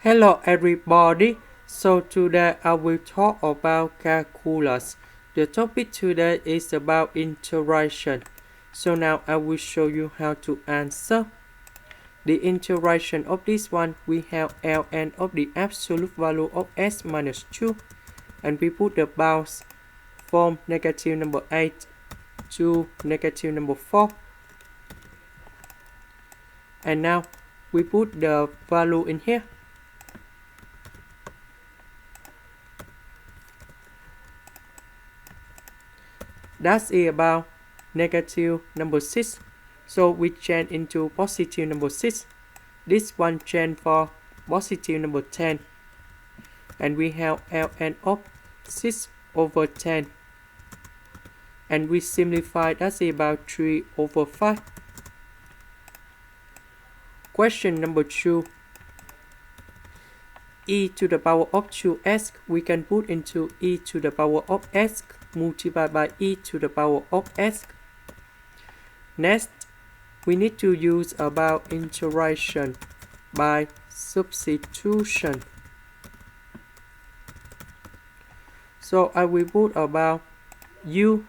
Hello everybody, so today I will talk about calculus. The topic today is about integration. So now I will show you how to answer. The integration of this one, we have ln of the absolute value of s minus 2, and we put the bounds from negative number 8 to negative number 4. And now we put the value in here. That's about negative number 6. So we change into positive number 6. This one change for positive number 10. And we have ln of 6 over 10. And we simplify, that's about 3 over 5. Question number 2. E to the power of 2s we can put into e to the power of s multiplied by e to the power of s. Next, we need to use about integration by substitution. So I will put about u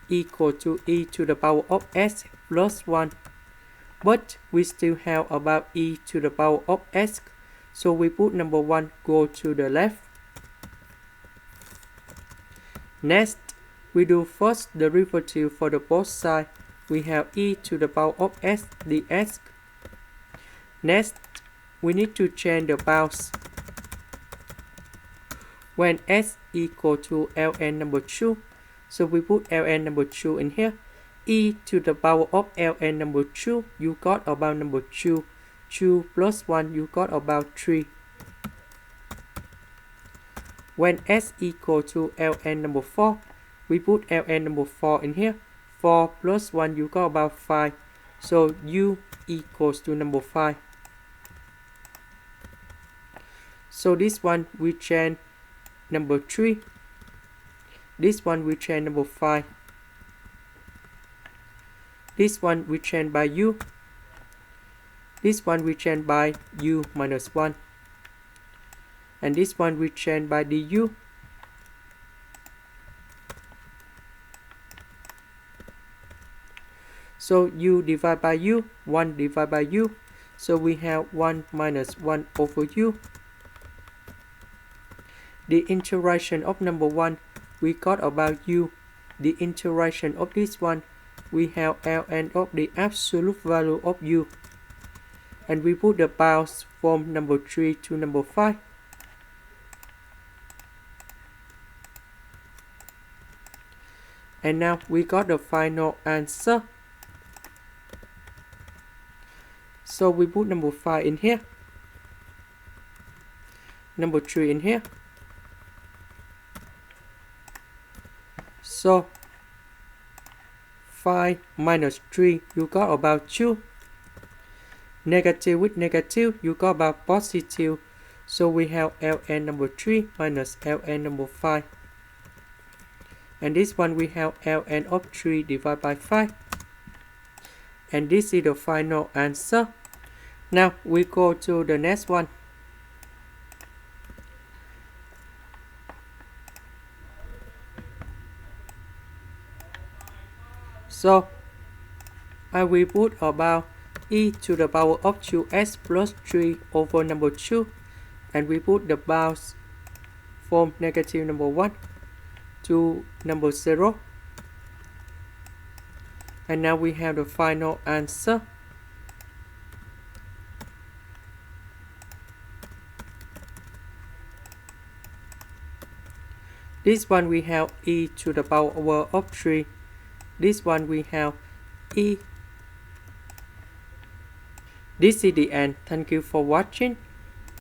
equal to e to the power of s plus 1. But we still have about e to the power of s, so we put number 1 go to the left. Next, we do first derivative for the both sides. We have e to the power of s ds. Next, we need to change the bounds. When s equal to ln number 2, so we put ln number 2 in here. E to the power of ln number 2, you got about number 2. 2 plus 1, you got about 3. When s equal to ln number 4, we put ln number 4 in here. 4 plus 1, you got about 5. So u equals to number 5. So this one we change number 3. This one we change number 5. This one we change by u. This one we change by u minus 1. And this one we change by du. So u divided by u, 1 divided by u. So we have 1 minus 1 over u. The integration of number 1, we got about u. The integration of this one, we have ln of the absolute value of u. And we put the bounds from number 3 to number 5. And now we got the final answer. So we put number 5 in here. Number 3 in here. So 5 minus 3, you got about 2. Negative with negative, you got about positive. So we have ln number 3 minus ln number 5. And this one we have ln of 3 divided by 5. And this is the final answer. Now we go to the next one. So I will put about e to the power of 2s plus 3 over number 2, and we put the bounds from negative number 1 to number 0. And now we have the final answer. This one we have e to the power of 3. This one we have e. This is the end. Thank you for watching.